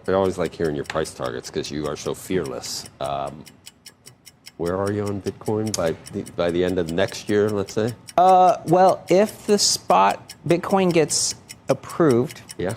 I always like hearing your price targets because you are so fearless. Where are you on Bitcoin by the end of next year, let's say? Well, if the spot Bitcoin gets approved, Yeah.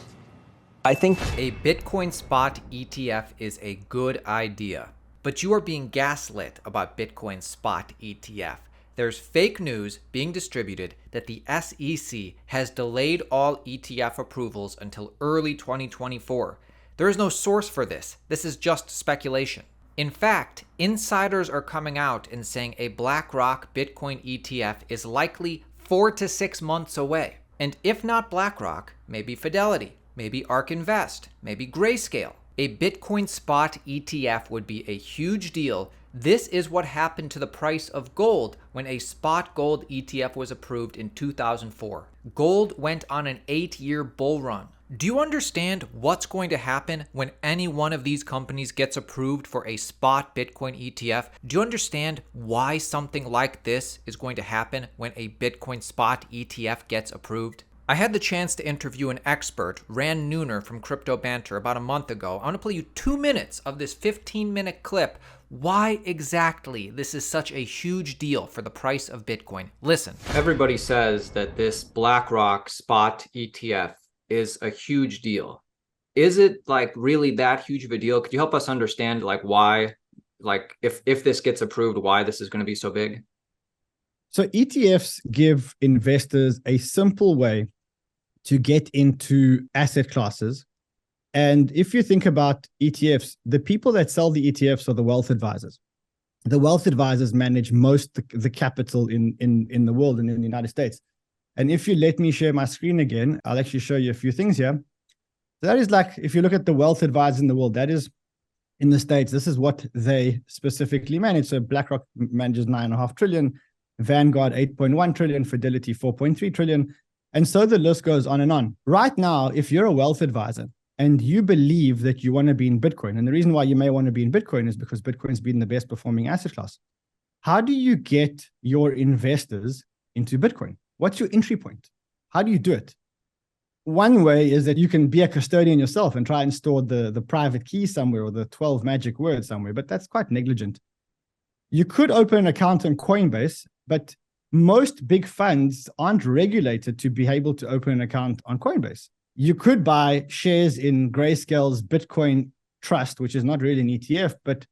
I think A Bitcoin spot ETF is a good idea, but you are being gaslit about Bitcoin spot ETF. There's fake news being distributed that the SEC has delayed all ETF approvals until early 2024. There is no source for this. This is just speculation. In fact, insiders are coming out and saying a BlackRock Bitcoin ETF is likely 4 to 6 months away. And if not BlackRock, maybe Fidelity, maybe ARK Invest, maybe Grayscale. A Bitcoin spot ETF would be a huge deal. This is what happened to the price of gold when a spot gold ETF was approved in 2004. Gold went on an 8-year bull run. Do you understand what's going to happen when any one of these companies gets approved for a spot Bitcoin ETF? Do you understand why something like this is going to happen when a Bitcoin spot ETF gets approved? I had the chance to interview an expert, Rand Nooner from Crypto Banter, about a month ago. I want to play you 2 minutes of this 15-minute clip. Why exactly this is such a huge deal for the price of Bitcoin. Listen. Everybody says that this BlackRock spot ETF is a huge deal. Is it like really that huge of a deal? Could you help us understand like why, like if this gets approved, why this is going to be so big? So ETFs give investors a simple way to get into asset classes. And if you think about ETFs, the people that sell the ETFs are the wealth advisors. The wealth advisors manage most the capital in the world and in the United States. And if you let me share my screen again, I'll actually show you a few things here. That is like, if you look at the wealth advisors in the world, that is in the States, this is what they specifically manage. So BlackRock manages $9.5 trillion, Vanguard 8.1 trillion, Fidelity 4.3 trillion. And so the list goes on and on. Right now, if you're a wealth advisor and you believe that you want to be in Bitcoin, and the reason why you may want to be in Bitcoin is because Bitcoin's been the best performing asset class. How do you get your investors into Bitcoin? What's your entry point? How do you do it? One way is that you can be a custodian yourself and try and store the private key somewhere or the 12 magic words somewhere, but that's quite negligent. You could open an account on Coinbase, but most big funds aren't regulated to be able to open an account on Coinbase. You could buy shares in Grayscale's Bitcoin Trust, which is not really an ETF, but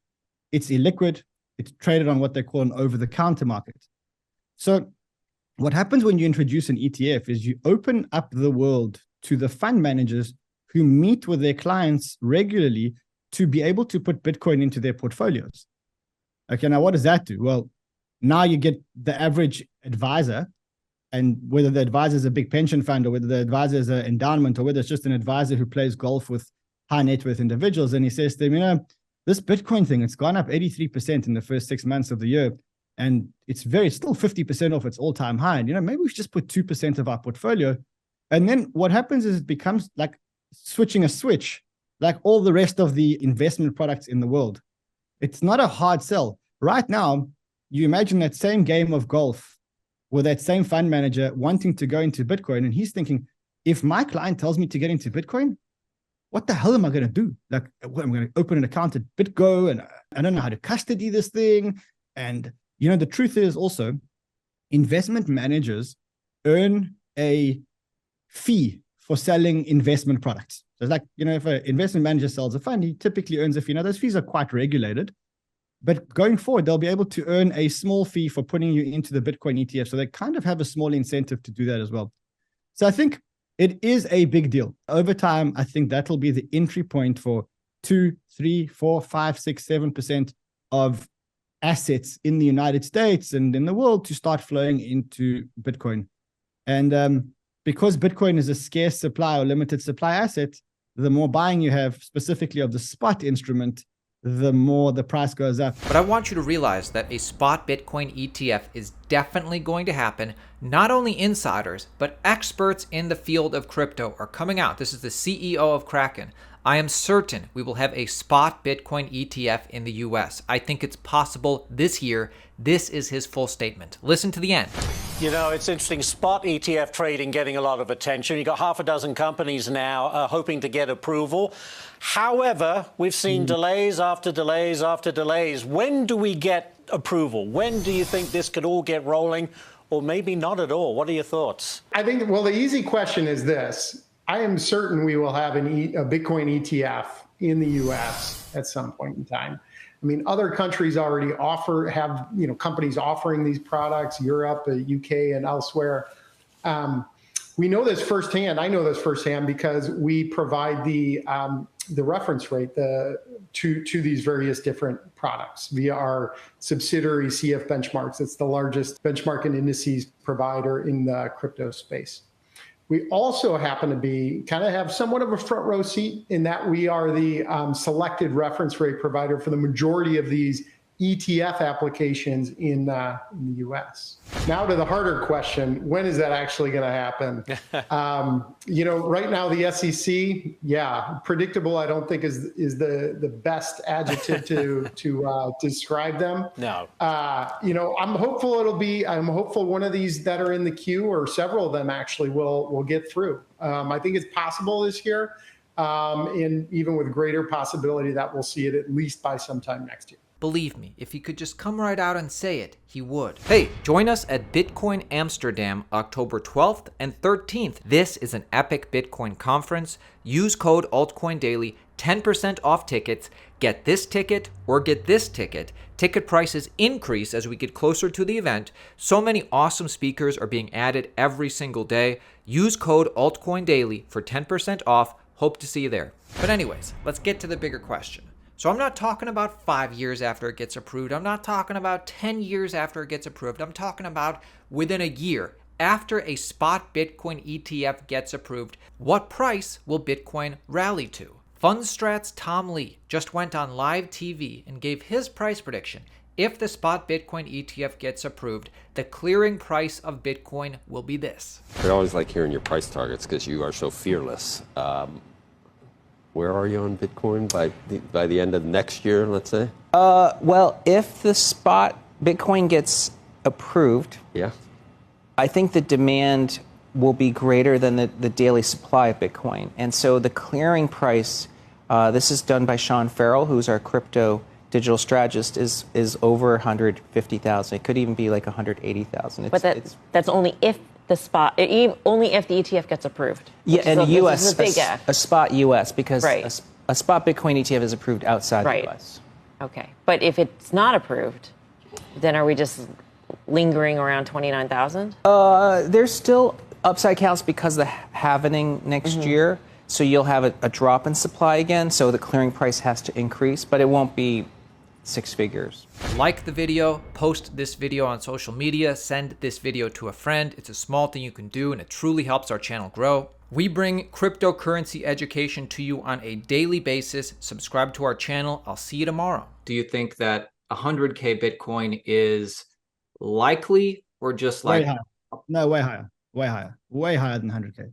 it's illiquid. It's traded on what they call an over-the-counter market. So what happens when you introduce an ETF is you open up the world to the fund managers who meet with their clients regularly to be able to put Bitcoin into their portfolios. Okay, now what does that do? Well, now you get the average advisor, and whether the advisor is a big pension fund or whether the advisor is an endowment or whether it's just an advisor who plays golf with high net worth individuals, and he says to them, this Bitcoin thing, it's gone up 83% in the first 6 months of the year, and it's still 50% off its all-time high. And, maybe we should just put 2% of our portfolio. And then what happens is it becomes like switching a switch, like all the rest of the investment products in the world. It's not a hard sell. Right now, you imagine that same game of golf with that same fund manager wanting to go into Bitcoin. And he's thinking, if my client tells me to get into Bitcoin, what the hell am I going to do? Like, I'm going to open an account at BitGo and I don't know how to custody this thing. And, the truth is also investment managers earn a fee for selling investment products. So it's like, if an investment manager sells a fund, he typically earns a fee. Now, those fees are quite regulated. But going forward, they'll be able to earn a small fee for putting you into the Bitcoin ETF. So they kind of have a small incentive to do that as well. So I think it is a big deal. Over time, I think that'll be the entry point for 2, 3, 4, 5, 6, 7% of assets in the United States and in the world to start flowing into Bitcoin. And because Bitcoin is a scarce supply or limited supply asset, the more buying you have specifically of the spot instrument, the more the price goes up. But I want you to realize that a spot Bitcoin ETF is definitely going to happen. Not only insiders, but experts in the field of crypto are coming out. This is the CEO of Kraken. I am certain we will have a spot Bitcoin ETF in the US. I think it's possible this year. This is his full statement. Listen to the end. You know, it's interesting. Spot ETF trading getting a lot of attention. You've got half a dozen companies now hoping to get approval. However, we've seen delays after delays after delays. When do we get approval? When do you think this could all get rolling? Or maybe not at all? What are your thoughts? I think, well, the easy question is this. I am certain we will have a Bitcoin ETF in the US at some point in time. I mean, other countries already have companies offering these products, Europe, UK, and elsewhere. We know this firsthand. I know this firsthand because we provide the reference rate to these various different products via our subsidiary CF Benchmarks. It's the largest benchmark and indices provider in the crypto space. We also happen to have somewhat of a front row seat in that we are the selected reference rate provider for the majority of these ETF applications in the US. Now to the harder question, when is that actually going to happen? Right now the SEC, predictable, I don't think is the best adjective to describe them. No. I'm hopeful I'm hopeful one of these that are in the queue, or several of them actually, will get through. I think it's possible this year, and even with greater possibility that we'll see it at least by sometime next year. Believe me, if he could just come right out and say it, he would. Hey, join us at Bitcoin Amsterdam October 12th and 13th. This is an epic Bitcoin conference. Use code Altcoin Daily, 10% off tickets. Get this ticket or get this ticket. Ticket prices increase as we get closer to the event. So many awesome speakers are being added every single day. Use code Altcoin Daily for 10% off. Hope to see you there. But anyways, let's get to the bigger question. So I'm not talking about 5 years after it gets approved. I'm not talking about 10 years after it gets approved. I'm talking about within a year after a spot Bitcoin ETF gets approved. What price will Bitcoin rally to? Fundstrat's Tom Lee just went on live TV and gave his price prediction. If the spot Bitcoin ETF gets approved, the clearing price of Bitcoin will be this. I always like hearing your price targets because you are so fearless. Where are you on Bitcoin by the end of next year, let's say? Well, if the spot Bitcoin gets approved, Yeah. I think the demand will be greater than the daily supply of Bitcoin. And so the clearing price, this is done by Sean Farrell, who's our crypto digital strategist, is over 150,000. It could even be like 180,000. But that's only if the spot, only if the ETF gets approved. Yeah, and US, a spot US, because right. a spot Bitcoin ETF is approved outside right. the US. Okay, but if it's not approved, then are we just lingering around 29,000? There's still upside counts because of the halvening next year. So you'll have a drop in supply again. So the clearing price has to increase, but it won't be six figures. Like the video, post this video on social media, send this video to a friend. It's a small thing you can do and it truly helps our channel grow. We bring cryptocurrency education to you on a daily basis. Subscribe to our channel. I'll see you tomorrow. Do you think that 100K Bitcoin is likely or just like... Way higher. No, way higher. Way higher. Way higher than 100K.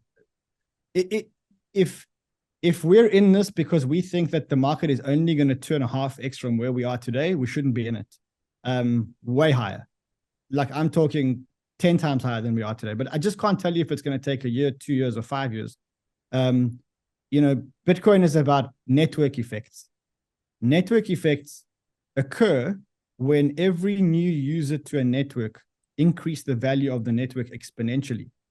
If we're in this because we think that the market is only going to 2.5x from where we are today, we shouldn't be in it. Way higher. Like I'm talking 10 times higher than we are today. But I just can't tell you if it's going to take a year, 2 years, or 5 years. Bitcoin is about network effects. Network effects occur when every new user to a network increase the value of the network exponentially.